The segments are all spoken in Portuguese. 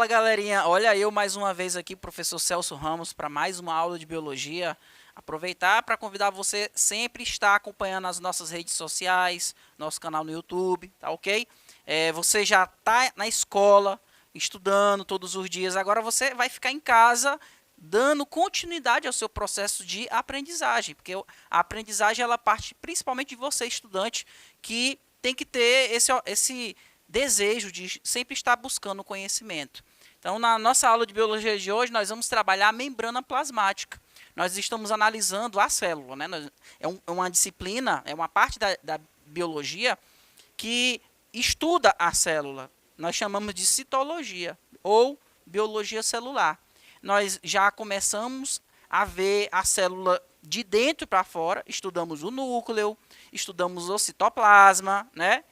Fala, galerinha, olha eu mais uma vez aqui, professor Celso Ramos, para mais uma aula de biologia. Aproveitar para convidar você sempre estar acompanhando as nossas redes sociais, nosso canal no YouTube, tá ok? Você já está na escola, estudando todos os dias, agora você vai ficar em casa dando continuidade ao seu processo de aprendizagem, porque a aprendizagem ela parte principalmente de você, estudante, que tem que ter esse desejo de sempre estar buscando conhecimento. Então, na nossa aula de biologia de hoje, nós vamos trabalhar a membrana plasmática. Nós estamos analisando a célula, né? É uma disciplina, é uma parte da biologia que estuda a célula. Nós chamamos de citologia ou biologia celular. Nós já começamos a ver a célula de dentro para fora, estudamos o núcleo, estudamos o citoplasma, né?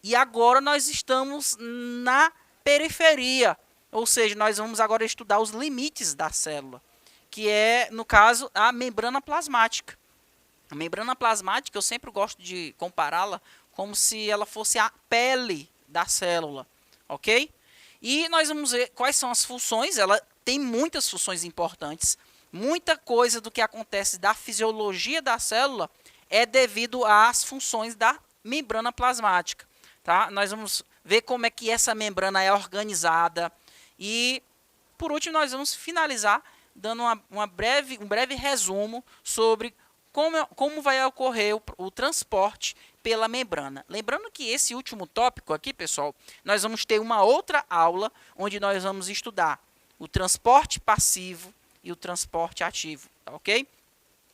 E agora nós estamos na periferia, ou seja, nós vamos agora estudar os limites da célula, que é, no caso, a membrana plasmática. A membrana plasmática, eu sempre gosto de compará-la como se ela fosse a pele da célula, ok? E nós vamos ver quais são as funções, ela tem muitas funções importantes, muita coisa do que acontece da fisiologia da célula é devido às funções da membrana plasmática. Tá? Nós vamos ver como é que essa membrana é organizada e, por último, nós vamos finalizar dando um breve resumo sobre como vai ocorrer o transporte pela membrana. Lembrando que esse último tópico aqui, pessoal, nós vamos ter uma outra aula onde nós vamos estudar o transporte passivo e o transporte ativo, tá, ok?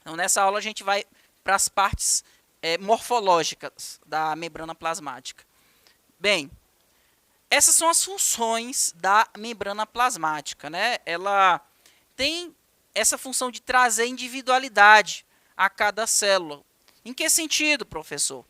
Então, nessa aula a gente vai para as partes morfológicas da membrana plasmática. Bem, essas são as funções da membrana plasmática, né? Ela tem essa função de trazer individualidade a cada célula. Em que sentido, professor?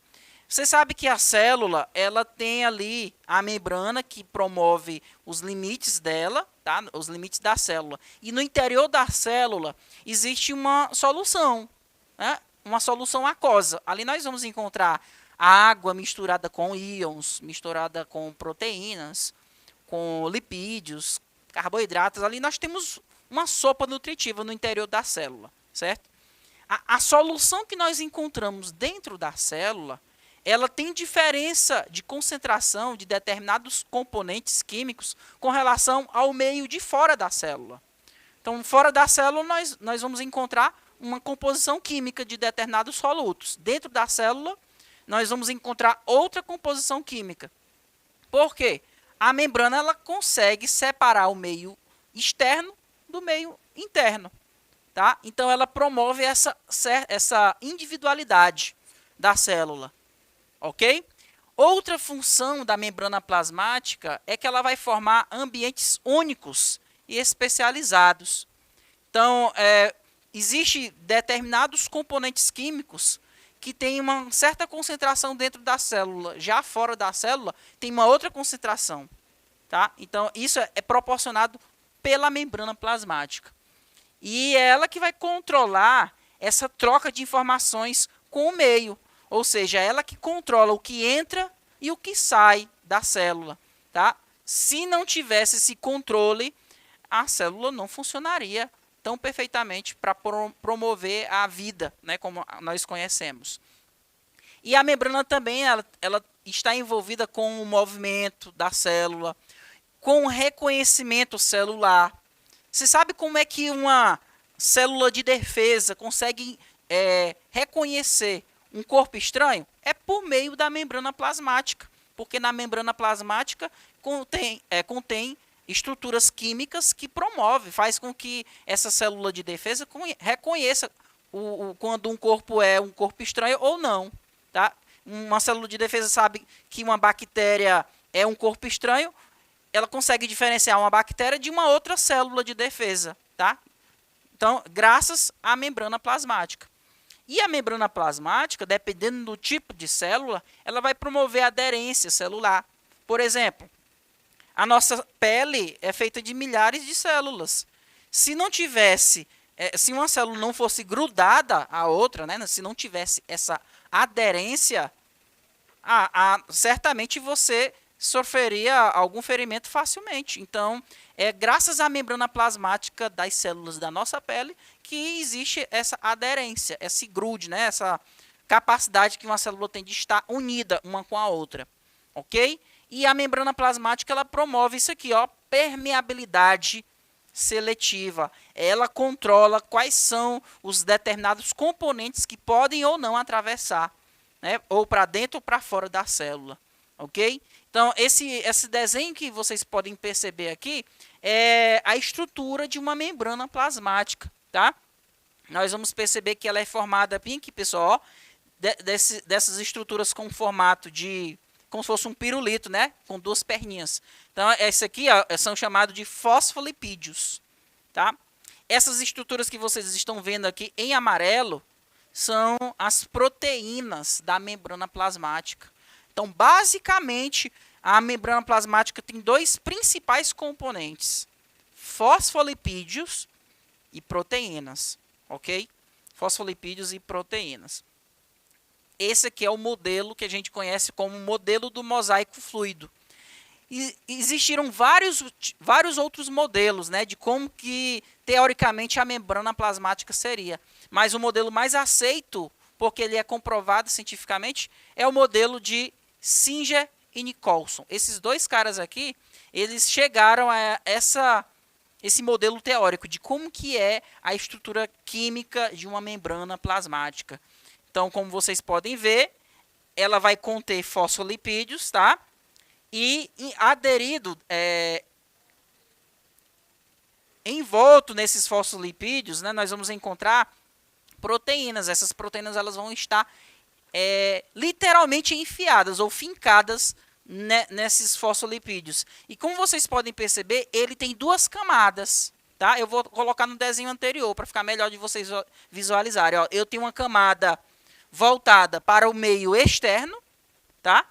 Você sabe que a célula, ela tem ali a membrana que promove os limites dela, tá? Os limites da célula. E no interior da célula existe uma solução, né? Uma solução aquosa. Ali nós vamos encontrar a água misturada com íons, misturada com proteínas, com lipídios, carboidratos. Ali nós temos uma sopa nutritiva no interior da célula, certo? A solução que nós encontramos dentro da célula, ela tem diferença de concentração de determinados componentes químicos com relação ao meio de fora da célula. Então, fora da célula, nós vamos encontrar uma composição química de determinados solutos. Dentro da célula, nós vamos encontrar outra composição química. Por quê? A membrana ela consegue separar o meio externo do meio interno. Tá? Então, ela promove essa individualidade da célula. Ok? Outra função da membrana plasmática é que ela vai formar ambientes únicos e especializados. Então, existem determinados componentes químicos que tem uma certa concentração dentro da célula, já fora da célula tem uma outra concentração, tá? Então, isso é proporcionado pela membrana plasmática. E é ela que vai controlar essa troca de informações com o meio, ou seja, é ela que controla o que entra e o que sai da célula, tá? Se não tivesse esse controle, a célula não funcionaria tão perfeitamente para promover a vida, né, como nós conhecemos. E a membrana também ela está envolvida com o movimento da célula, com o reconhecimento celular. Você sabe como é que uma célula de defesa consegue reconhecer um corpo estranho? É por meio da membrana plasmática, porque na membrana plasmática contém estruturas químicas que faz com que essa célula de defesa reconheça quando um corpo é um corpo estranho ou não. Tá? Uma célula de defesa sabe que uma bactéria é um corpo estranho, ela consegue diferenciar uma bactéria de uma outra célula de defesa. Tá? Então, graças à membrana plasmática. E a membrana plasmática, dependendo do tipo de célula, ela vai promover a aderência celular. Por exemplo, a nossa pele é feita de milhares de células. Se não tivesse, se uma célula não fosse grudada à outra, né, se não tivesse essa aderência, certamente você sofreria algum ferimento facilmente. Então, é graças à membrana plasmática das células da nossa pele que existe essa aderência, esse grude, né? Essa capacidade que uma célula tem de estar unida uma com a outra, ok? E a membrana plasmática, ela promove isso aqui, ó, permeabilidade seletiva. Ela controla quais são os determinados componentes que podem ou não atravessar, né? Ou para dentro ou para fora da célula, ok? Então, esse desenho que vocês podem perceber aqui é a estrutura de uma membrana plasmática, tá? Nós vamos perceber que ela é formada bem aqui, pessoal, ó, dessas estruturas com formato de, como se fosse um pirulito, né? Com duas perninhas. Então, esse aqui, ó, são chamados de fosfolipídios, tá? Essas estruturas que vocês estão vendo aqui em amarelo são as proteínas da membrana plasmática. Então, basicamente, a membrana plasmática tem dois principais componentes: fosfolipídios e proteínas, ok? Fosfolipídios e proteínas. Esse aqui é o modelo que a gente conhece como modelo do mosaico fluido. E existiram vários outros modelos, né, de como que, teoricamente, a membrana plasmática seria. Mas o modelo mais aceito, porque ele é comprovado cientificamente, é o modelo de Singer e Nicolson. Esses dois caras aqui, eles chegaram a esse modelo teórico de como que é a estrutura química de uma membrana plasmática. Então, como vocês podem ver, ela vai conter fosfolipídios, tá? E aderido, envolto nesses fosfolipídios, né, nós vamos encontrar proteínas. Essas proteínas, elas vão estar literalmente enfiadas ou fincadas nesses fosfolipídios. E como vocês podem perceber, ele tem duas camadas, tá? Eu vou colocar no desenho anterior para ficar melhor de vocês visualizarem. Ó, eu tenho uma camada voltada para o meio externo, tá?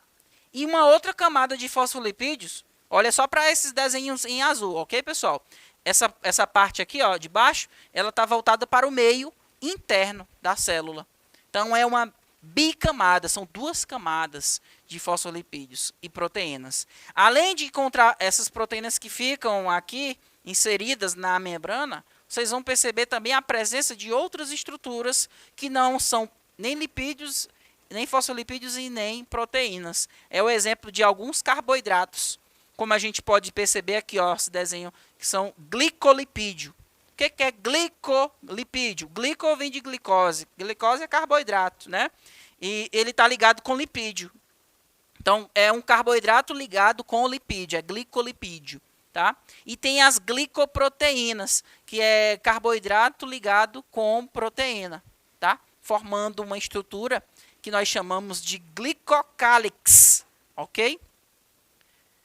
E uma outra camada de fosfolipídios, olha só para esses desenhos em azul, ok, pessoal? Essa parte aqui, ó, de baixo, ela está voltada para o meio interno da célula. Então, é uma bicamada, são duas camadas de fosfolipídios e proteínas. Além de encontrar essas proteínas que ficam aqui inseridas na membrana, vocês vão perceber também a presença de outras estruturas que não são nem lipídios, nem fosfolipídios e nem proteínas. É o exemplo de alguns carboidratos, como a gente pode perceber aqui, ó, esse desenho, que são glicolipídio. O que é glicolipídio? Glico vem de glicose. Glicose é carboidrato, né? E ele está ligado com lipídio. Então, é um carboidrato ligado com o lipídio, é glicolipídio, tá? E tem as glicoproteínas, que é carboidrato ligado com proteína, tá? Formando uma estrutura que nós chamamos de glicocálix, ok?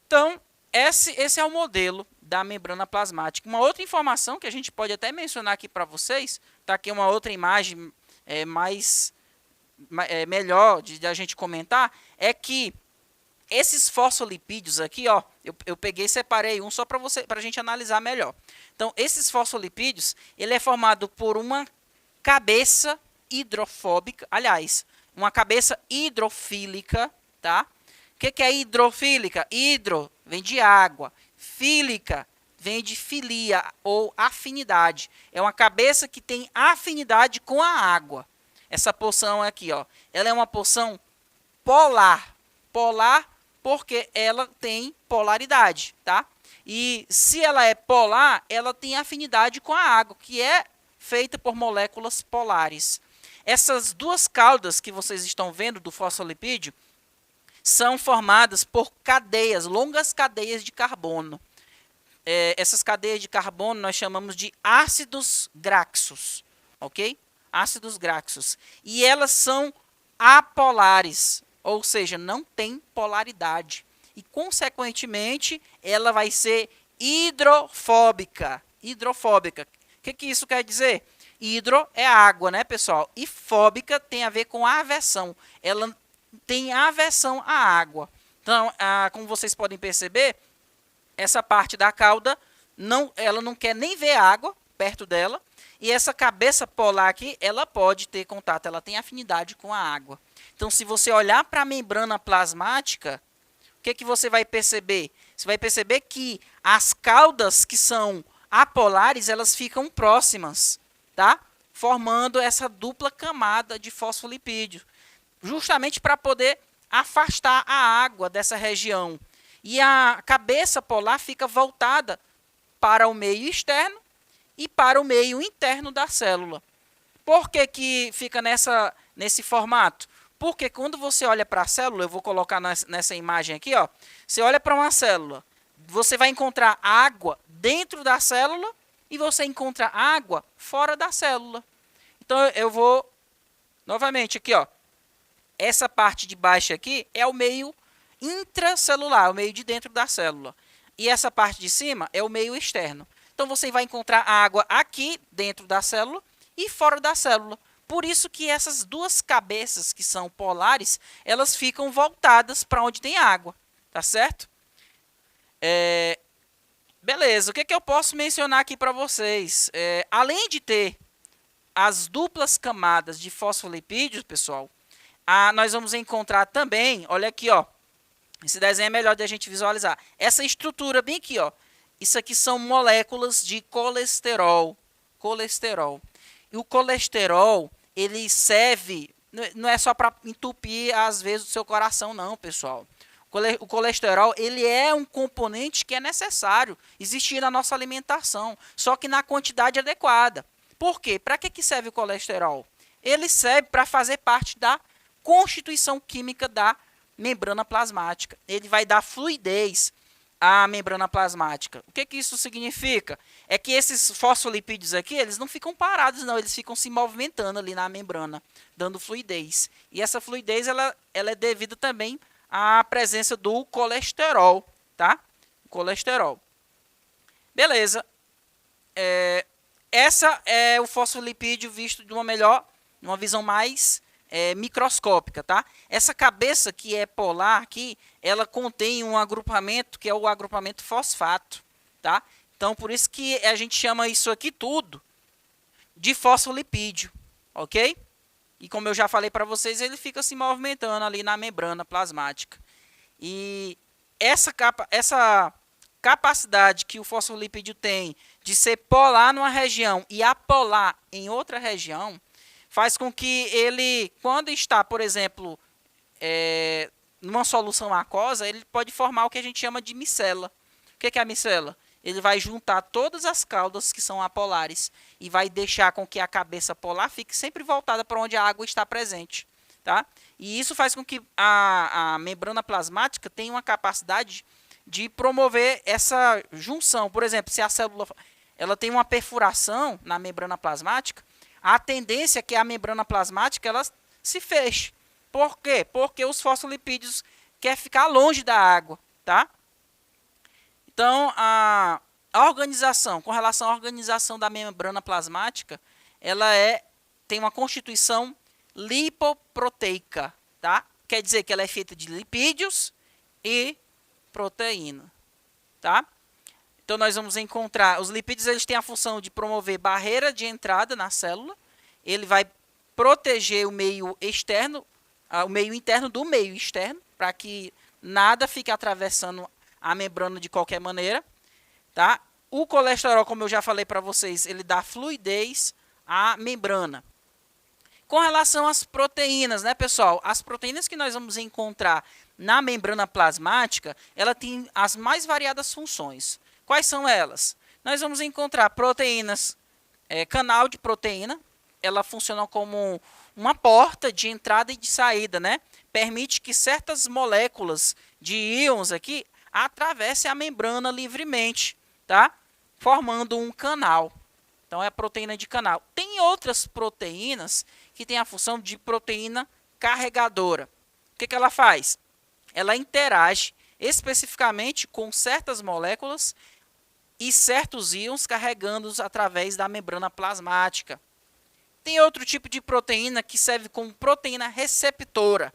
Então, esse é o modelo da membrana plasmática. Uma outra informação que a gente pode até mencionar aqui para vocês, tá aqui uma outra imagem melhor de a gente comentar, é que esses fosfolipídios aqui, ó, eu peguei e separei um só para a gente analisar melhor. Então, esses fosfolipídios, ele é formado por uma cabeça hidrofóbica, aliás, uma cabeça hidrofílica, tá? O que é hidrofílica? Hidro vem de água, fílica vem de filia ou afinidade. É uma cabeça que tem afinidade com a água. Essa porção aqui, ó, ela é uma porção polar. Polar porque ela tem polaridade, tá? E se ela é polar, ela tem afinidade com a água, que é feita por moléculas polares. Essas duas caudas que vocês estão vendo do fosfolipídio são formadas por cadeias, longas cadeias de carbono. Essas cadeias de carbono nós chamamos de ácidos graxos, ok? Ácidos graxos. E elas são apolares, ou seja, não tem polaridade. E, consequentemente, ela vai ser hidrofóbica. Hidrofóbica. O que isso quer dizer? Hidro é água, né, pessoal? E fóbica tem a ver com aversão. Ela tem aversão à água. Então, como vocês podem perceber, essa parte da cauda, ela não quer nem ver água perto dela. E essa cabeça polar aqui, ela pode ter contato, ela tem afinidade com a água. Então, se você olhar para a membrana plasmática, o que você vai perceber? Você vai perceber que as caudas que são apolares, elas ficam próximas, tá? Formando essa dupla camada de fosfolipídio, justamente para poder afastar a água dessa região. E a cabeça polar fica voltada para o meio externo e para o meio interno da célula. Por que que fica nesse formato? Porque quando você olha para a célula, eu vou colocar nessa imagem aqui, ó, você olha para uma célula, você vai encontrar água dentro da célula e você encontra água fora da célula. Então eu vou novamente aqui, ó. Essa parte de baixo aqui é o meio intracelular, o meio de dentro da célula. E essa parte de cima é o meio externo. Então você vai encontrar água aqui dentro da célula e fora da célula. Por isso que essas duas cabeças que são polares, elas ficam voltadas para onde tem água, tá certo? Beleza, o que eu posso mencionar aqui para vocês? Além de ter as duplas camadas de fosfolipídios, pessoal, nós vamos encontrar também, olha aqui, ó, esse desenho é melhor de a gente visualizar. Essa estrutura bem aqui, ó, isso aqui são moléculas de colesterol. E o colesterol, ele serve, não é só para entupir, às vezes, o seu coração, não, pessoal. O colesterol, ele é um componente que é necessário existir na nossa alimentação, só que na quantidade adequada. Por quê? Para que serve o colesterol? Ele serve para fazer parte da constituição química da membrana plasmática. Ele vai dar fluidez à membrana plasmática. O que isso significa? É que esses fosfolipídios aqui, eles não ficam parados, não. Eles ficam se movimentando ali na membrana, dando fluidez. E essa fluidez, ela é devida também à presença do colesterol, tá? Colesterol. Beleza. Essa é o fosfolipídio visto de uma visão mais microscópica, tá? Essa cabeça que é polar aqui, ela contém um agrupamento que é o agrupamento fosfato, tá? Então, por isso que a gente chama isso aqui tudo de fosfolipídio, ok? E como eu já falei para vocês, ele fica se movimentando ali na membrana plasmática. E essa capacidade que o fosfolipídio tem de ser polar numa região e apolar em outra região, faz com que ele, quando está, por exemplo, numa solução aquosa, ele pode formar o que a gente chama de micela. O que é a micela? Ele vai juntar todas as caudas que são apolares e vai deixar com que a cabeça polar fique sempre voltada para onde a água está presente, tá? E isso faz com que a membrana plasmática tenha uma capacidade de promover essa junção. Por exemplo, se a célula ela tem uma perfuração na membrana plasmática, a tendência é que a membrana plasmática ela se feche. Por quê? Porque os fosfolipídios querem ficar longe da água, tá? Então, a organização, com relação à organização da membrana plasmática, ela tem uma constituição lipoproteica, tá? Quer dizer que ela é feita de lipídios e proteína, tá? Então, nós vamos encontrar, os lipídios eles têm a função de promover barreira de entrada na célula, ele vai proteger o meio externo, o meio interno do meio externo, para que nada fique atravessando a membrana de qualquer maneira, tá? O colesterol, como eu já falei para vocês, ele dá fluidez à membrana. Com relação às proteínas, né, pessoal? As proteínas que nós vamos encontrar na membrana plasmática, ela tem as mais variadas funções. Quais são elas? Nós vamos encontrar proteínas, canal de proteína, ela funciona como uma porta de entrada e de saída, né? Permite que certas moléculas de íons aqui atravessem a membrana livremente, tá? Formando um canal. Então, é a proteína de canal. Tem outras proteínas que têm a função de proteína carregadora. O que ela faz? Ela interage especificamente com certas moléculas e certos íons carregando-os através da membrana plasmática. Tem outro tipo de proteína que serve como proteína receptora.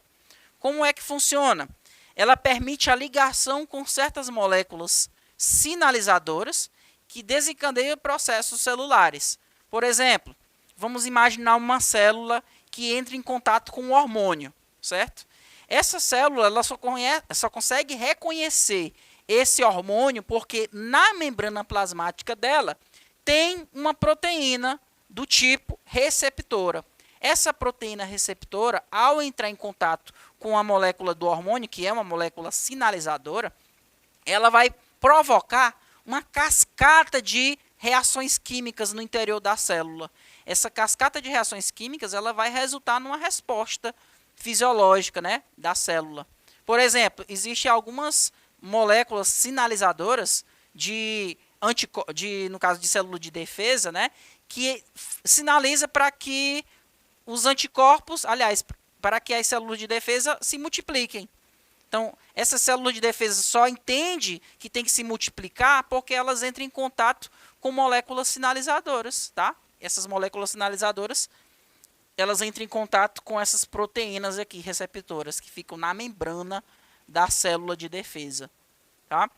Como é que funciona? Ela permite a ligação com certas moléculas sinalizadoras que desencadeiam processos celulares. Por exemplo, vamos imaginar uma célula que entra em contato com um hormônio, certo? Essa célula ela só consegue reconhecer esse hormônio porque na membrana plasmática dela tem uma proteína do tipo receptora. Essa proteína receptora, ao entrar em contato com a molécula do hormônio, que é uma molécula sinalizadora, ela vai provocar uma cascata de reações químicas no interior da célula. Essa cascata de reações químicas ela vai resultar numa resposta fisiológica, né, da célula. Por exemplo, existem algumas moléculas sinalizadoras no caso de célula de defesa, né, que sinaliza para que os anticorpos, aliás, para que as células de defesa se multipliquem. Então, essa célula de defesa só entende que tem que se multiplicar porque elas entram em contato com moléculas sinalizadoras, tá? Essas moléculas sinalizadoras, elas entram em contato com essas proteínas aqui, receptoras, que ficam na membrana da célula de defesa, tá?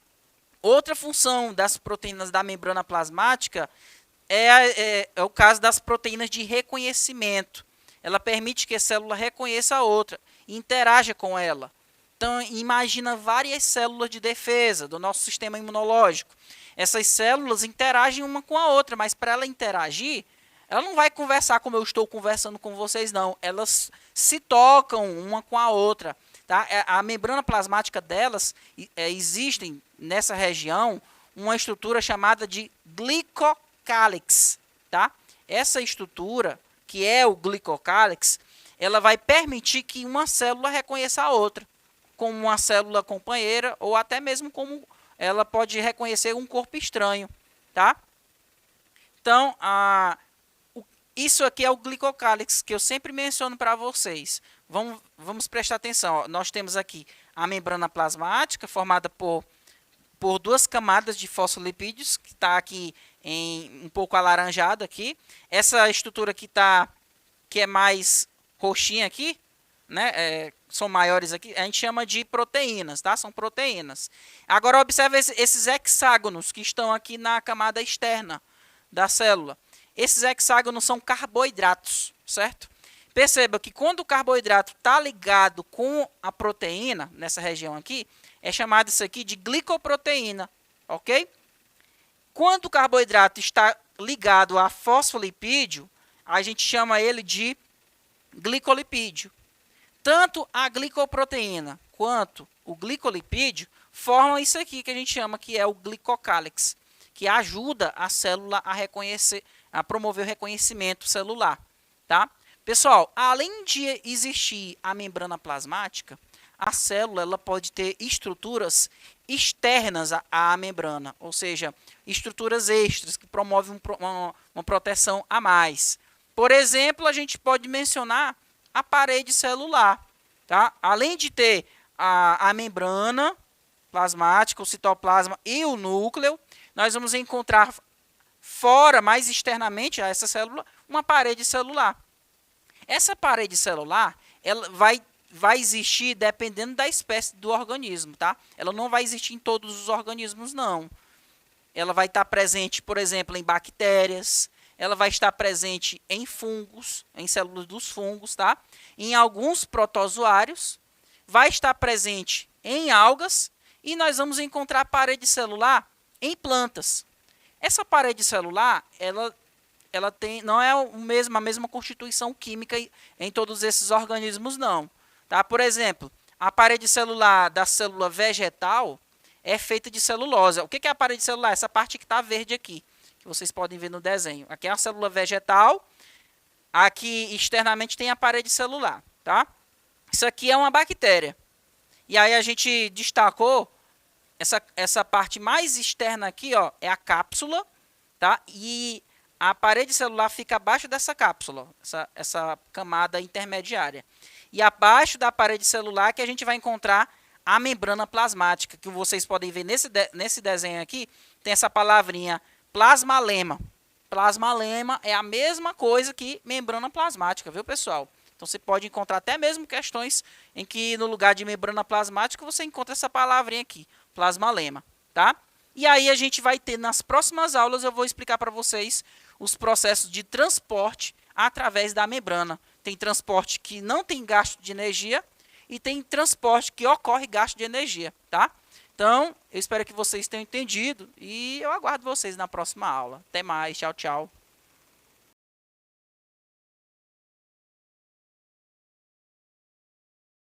Outra função das proteínas da membrana plasmática é o caso das proteínas de reconhecimento. Ela permite que a célula reconheça a outra e interaja com ela. Então, imagina várias células de defesa do nosso sistema imunológico. Essas células interagem uma com a outra, mas para ela interagir, ela não vai conversar como eu estou conversando com vocês, não. Elas se tocam uma com a outra. Tá? A membrana plasmática delas, existem nessa região uma estrutura chamada de glicocálix. Tá? Essa estrutura, que é o glicocálix, ela vai permitir que uma célula reconheça a outra, como uma célula companheira, ou até mesmo como ela pode reconhecer um corpo estranho. Tá? Então, isso aqui é o glicocálix, que eu sempre menciono para vocês. Vamos prestar atenção. Ó. Nós temos aqui a membrana plasmática, formada por duas camadas de fosfolipídios, que está aqui um pouco alaranjado aqui. Essa estrutura aqui que é mais roxinha aqui, né? São maiores aqui, a gente chama de proteínas, tá? São proteínas. Agora observe esses hexágonos que estão aqui na camada externa da célula. Esses hexágonos são carboidratos, certo? Perceba que quando o carboidrato está ligado com a proteína, nessa região aqui, é chamado isso aqui de glicoproteína, ok? Quando o carboidrato está ligado a fosfolipídio, a gente chama ele de glicolipídio. Tanto a glicoproteína quanto o glicolipídio formam isso aqui que a gente chama que é o glicocálix, que ajuda a célula a reconhecer, a promover o reconhecimento celular, tá? Pessoal, além de existir a membrana plasmática, a célula ela pode ter estruturas externas à membrana, ou seja, estruturas extras que promovem uma proteção a mais. Por exemplo, a gente pode mencionar a parede celular. Tá? Além de ter a membrana plasmática, o citoplasma e o núcleo, nós vamos encontrar fora, mais externamente a essa célula, uma parede celular. Essa parede celular ela vai existir dependendo da espécie do organismo. Tá? Ela não vai existir em todos os organismos, não. Ela vai estar presente, por exemplo, em bactérias, ela vai estar presente em fungos, em células dos fungos, tá? Em alguns protozoários, vai estar presente em algas e nós vamos encontrar parede celular em plantas. Essa parede celular, ela não é a mesma constituição química em todos esses organismos, não. Tá? Por exemplo, a parede celular da célula vegetal é feita de celulose. O que é a parede celular? Essa parte que está verde aqui, que vocês podem ver no desenho. Aqui é a célula vegetal, aqui externamente tem a parede celular. Tá? Isso aqui é uma bactéria. E aí a gente destacou essa parte mais externa aqui, ó, é a cápsula, tá? E a parede celular fica abaixo dessa cápsula, essa camada intermediária. E abaixo da parede celular que a gente vai encontrar a membrana plasmática, que vocês podem ver nesse desenho aqui, tem essa palavrinha plasmalema. Plasmalema é a mesma coisa que membrana plasmática, viu, pessoal? Então você pode encontrar até mesmo questões em que no lugar de membrana plasmática você encontra essa palavrinha aqui, plasmalema, tá? E aí a gente vai ter nas próximas aulas, eu vou explicar para vocês os processos de transporte através da membrana. Tem transporte que não tem gasto de energia e tem transporte que ocorre gasto de energia, tá? Então, eu espero que vocês tenham entendido e eu aguardo vocês na próxima aula. Até mais, tchau, tchau.